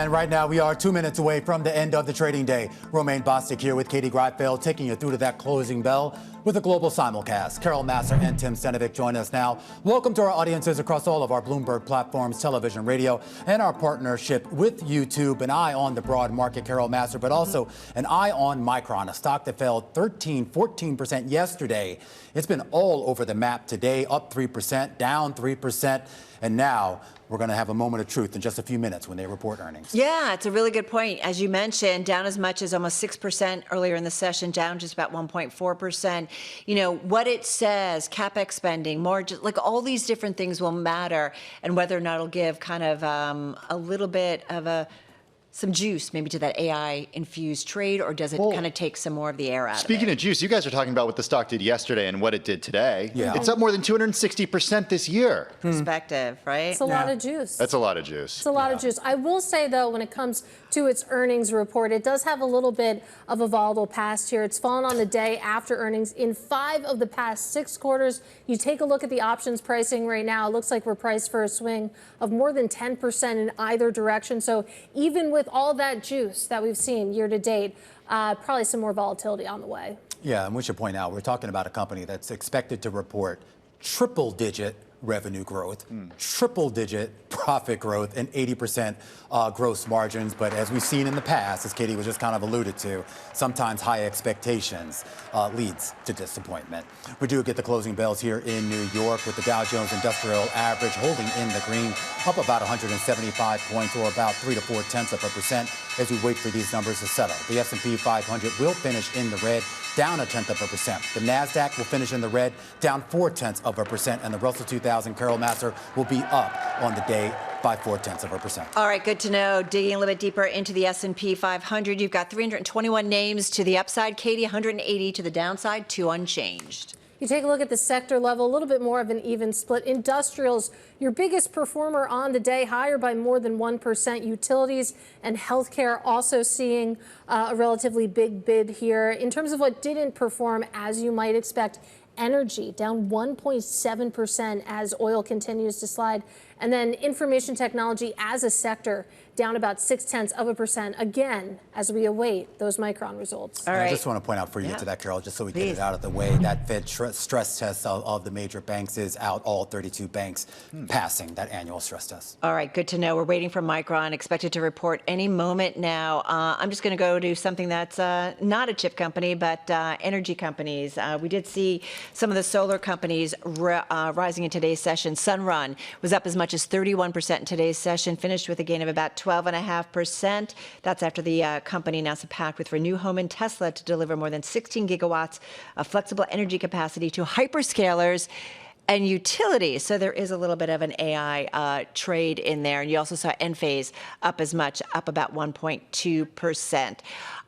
And right now, we are 2 minutes away from the end of the trading day. Romaine Bostick here with Katie Greifeld, taking you through to that closing bell with a global simulcast. Carol Massar and Tim Stenovec join us now. Welcome to our audiences across all of our Bloomberg platforms, television, radio, and our partnership with YouTube. An eye on the broad market, Carol Massar, but also an eye on Micron, a stock that fell 14% yesterday. It's been all over the map today, up 3%, down 3%, and now we're going to have a moment of truth in just a few minutes when they report earnings. Yeah, it's a really good point. As you mentioned, down as much as almost 6% earlier in the session, down just about 1.4%. You know, what it says, CapEx spending, margin, like all these different things will matter, and whether or not it'll give kind of a little bit of some juice maybe to that AI-infused trade, or does it kind of take some more of the air out of it? Speaking of juice, you guys are talking about what the stock did yesterday and what it did today. Yeah. It's up more than 260% this year. Perspective, right? It's a lot of juice. That's a lot of juice. It's a lot of juice. I will say, though, when it comes to its earnings report, it does have a little bit of a volatile past here. It's fallen on the day after earnings in 5 of the past 6 quarters. You take a look at the options pricing right now, it looks like we're priced for a swing of more than 10% in either direction. So even with all that juice that we've seen year to date, probably some more volatility on the way. Yeah, and we should point out, we're talking about a company that's expected to report triple-digit revenue growth, triple-digit profit growth, and 80% gross margins. But as we've seen in the past, as Katie was just kind of alluded to, sometimes high expectations leads to disappointment. We do get the closing bells here in New York with the Dow Jones Industrial Average holding in the green, up about 175 points, or about 3 to 4% as we wait for these numbers to settle. The S&P 500 will finish in the red, down 0.1%. The Nasdaq will finish in the red, down 0.4%, and the Russell 2000, Carol Massar, will be up on the day by 0.4%. All right, good to know. Digging a little bit deeper into the S&P 500, you've got 321 names to the upside, Katie, 180 to the downside, 2 unchanged. You take a look at the sector level, a little bit more of an even split. Industrials, your biggest performer on the day, higher by more than 1%. Utilities and healthcare also seeing a relatively big bid here. In terms of what didn't perform, as you might expect, energy down 1.7% as oil continues to slide. And then information technology as a sector down about 0.6%, again, as we await those Micron results. All right. I just want to point out for you to that, Carol, just so we get it out of the way, that Fed stress test of the major banks is out, all 32 banks passing that annual stress test. All right, good to know. We're waiting for Micron, expected to report any moment now. I'm just going to go to something that's not a chip company, but energy companies. We did see some of the solar companies rising in today's session. Sunrun was up as much as 31% in today's session, finished with a gain of about 12.5%. That's after the company announced a pact with Renew Home and Tesla to deliver more than 16 gigawatts of flexible energy capacity to hyperscalers and utilities. So there is a little bit of an AI trade in there. And you also saw Enphase up as much, up about 1.2%.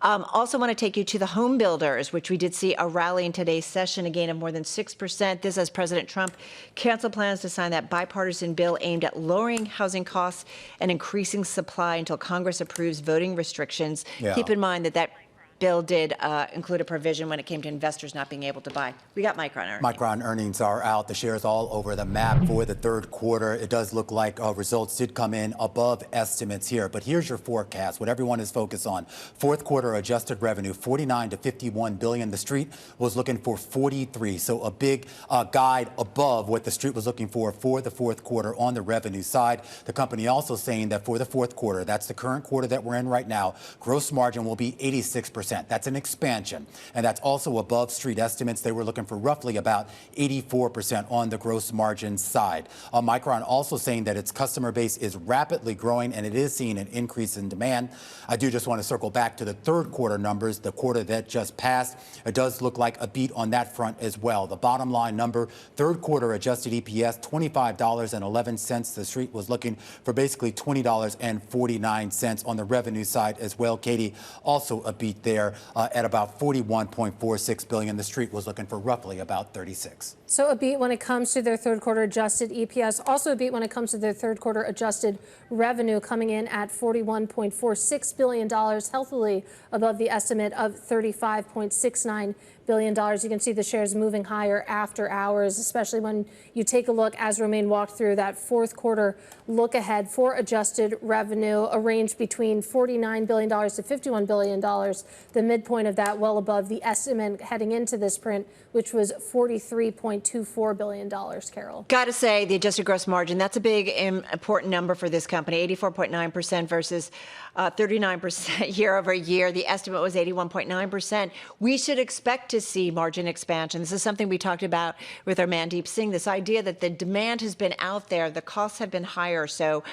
Also want to take you to the home builders, which we did see a rally in today's session, a gain of more than 6%. This as President Trump canceled plans to sign that bipartisan bill aimed at lowering housing costs and increasing supply until Congress approves voting restrictions. Yeah. Keep in mind that bill did include a provision when it came to investors not being able to buy. We got Micron earnings. Micron earnings are out. The shares all over the map for the third quarter. It does look like results did come in above estimates here. But here's your forecast, what everyone is focused on. Fourth quarter adjusted revenue, 49 to 51 billion. The street was looking for 43. So a big guide above what the street was looking for the fourth quarter on the revenue side. The company also saying that for the fourth quarter, that's the current quarter that we're in right now, gross margin will be 86%. That's an expansion, and that's also above street estimates. They were looking for roughly about 84% on the gross margin side. Micron also saying that its customer base is rapidly growing, and it is seeing an increase in demand. I do just want to circle back to the third quarter numbers, the quarter that just passed. It does look like a beat on that front as well. The bottom line number, third quarter adjusted EPS, $25.11. The street was looking for basically $20.49 on the revenue side as well. Katie, also a beat there at about 41.46 billion. The street was looking for roughly about 36. So a beat when it comes to their third quarter adjusted EPS, also a beat when it comes to their third quarter adjusted revenue, coming in at $41.46 billion, healthily above the estimate of $35.69 billion. You can see the shares moving higher after hours, especially when you take a look, as Romaine walked through, that fourth quarter look ahead for adjusted revenue, a range between $49 billion to $51 billion. The midpoint of that well above the estimate heading into this print, which was $43.24 billion, Carol. Got to say, the adjusted gross margin, that's a big, important number for this company, 84.9% versus 39% year over year. The estimate was 81.9%. We should expect to see margin expansion. This is something we talked about with our Mandeep Singh, this idea that the demand has been out there, the costs have been higher, so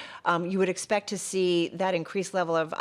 you would expect to see that increased level of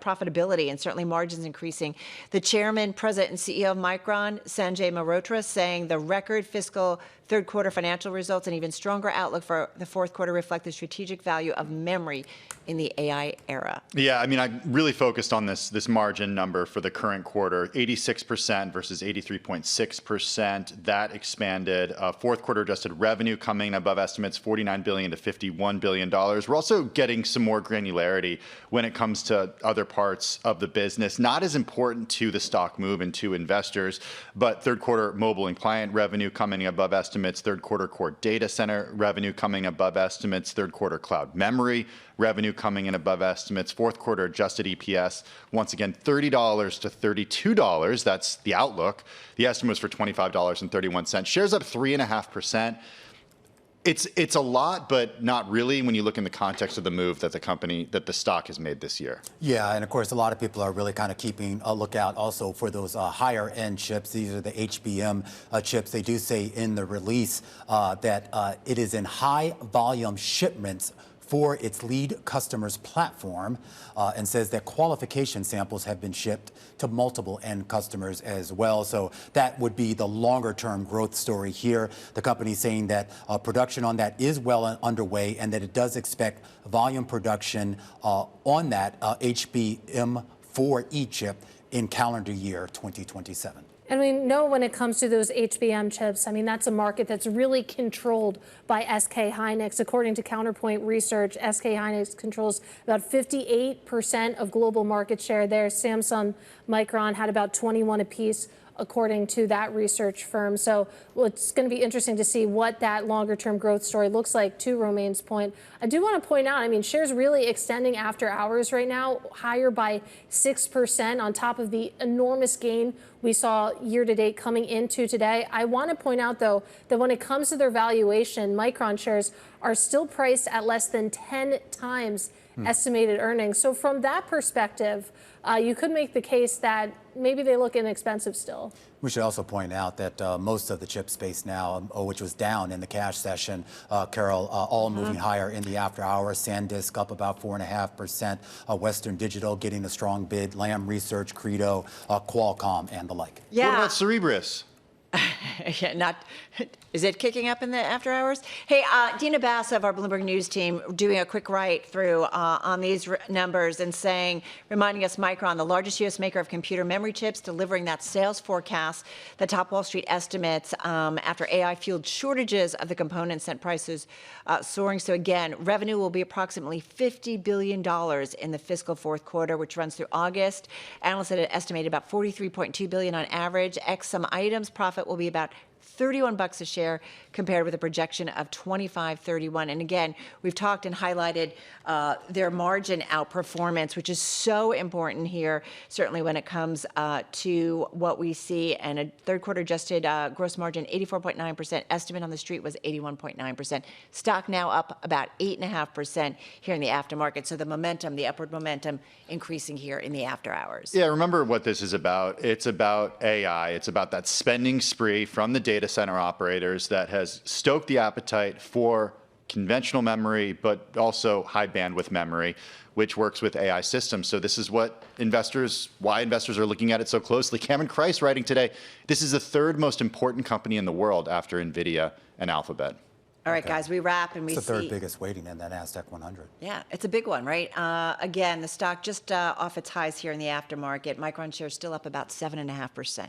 profitability and certainly margins increasing. The chairman, president, and CEO of Micron, Sanjay Mehrotra, saying the record fiscal third quarter financial results and even stronger outlook for the fourth quarter reflect the strategic value of memory in the AI era. Yeah, I mean, I really focused on this margin number for the current quarter, 86% versus 83.6%. That expanded. Fourth quarter adjusted revenue coming above estimates, $49 billion to $51 billion. We're also getting some more granularity when it comes to other parts of the business, not as important to the stock move and to investors, but third quarter mobile and client revenue coming above estimates, third quarter core data center revenue coming above estimates, third quarter cloud memory revenue coming in above estimates, fourth quarter adjusted EPS, once again, $30 to $32. That's the outlook. The estimate was for $25.31. Shares up 3.5%. It's a lot, but not really when you look in the context of the move that the stock has made this year. Yeah, and of course, a lot of people are really kind of keeping a lookout also for those higher end chips. These are the HBM chips. They do say in the release that it is in high volume shipments for its lead customer's platform, and says that qualification samples have been shipped to multiple end customers as well. So that would be the longer term growth story here. The company saying that production on that is well underway and that it does expect volume production on that HBM4E chip in calendar year 2027. And we know when it comes to those HBM chips, I mean, that's a market that's really controlled by SK Hynix. According to Counterpoint Research, SK Hynix controls about 58% of global market share there. Samsung, Micron had about 21 apiece, according to that research firm. So it's going to be interesting to see what that longer term growth story looks like, to Romaine's point. I do want to point out, I mean, shares really extending after hours right now, higher by 6% on top of the enormous gain we saw year to date coming into today. I want to point out, though, that when it comes to their valuation, Micron shares are still priced at less than 10 times estimated earnings. So from that perspective, you could make the case that maybe they look inexpensive still. We should also point out that most of the chip space now, which was down in the cash session, Carol, all moving higher in the after hours. SanDisk up about 4.5%. Western Digital getting a strong bid. Lam Research, Credo, Qualcomm, and the like. Yeah. What about Cerebras? Yeah, is it kicking up in the after hours? Hey, Dina Bass of our Bloomberg News team doing a quick write through on these numbers and reminding us Micron, the largest U.S. maker of computer memory chips, delivering that sales forecast that top Wall Street estimates after AI-fueled shortages of the components sent prices soaring. So again, revenue will be approximately $50 billion in the fiscal fourth quarter, which runs through August. Analysts had estimated about $43.2 billion on average. X some items, profit will be about $31 a share compared with a projection of $25.31. And again, we've talked and highlighted their margin outperformance, which is so important here, certainly when it comes to what we see. And a third quarter adjusted gross margin, 84.9%. Estimate on the street was 81.9%. Stock now up about 8.5% here in the aftermarket. So the momentum, the upward momentum, increasing here in the after hours. Yeah, remember what this is about. It's about AI. It's about that spending spree from the data center operators that has stoked the appetite for conventional memory, but also high bandwidth memory, which works with AI systems. So this is why investors are looking at it so closely. Cameron Kreis writing today, this is the third most important company in the world after NVIDIA and Alphabet. All right, guys, we wrap and we see. It's the third biggest weighting in that Nasdaq 100. Yeah, it's a big one, right? Again, the stock just off its highs here in the aftermarket. Micron shares still up about 7.5%.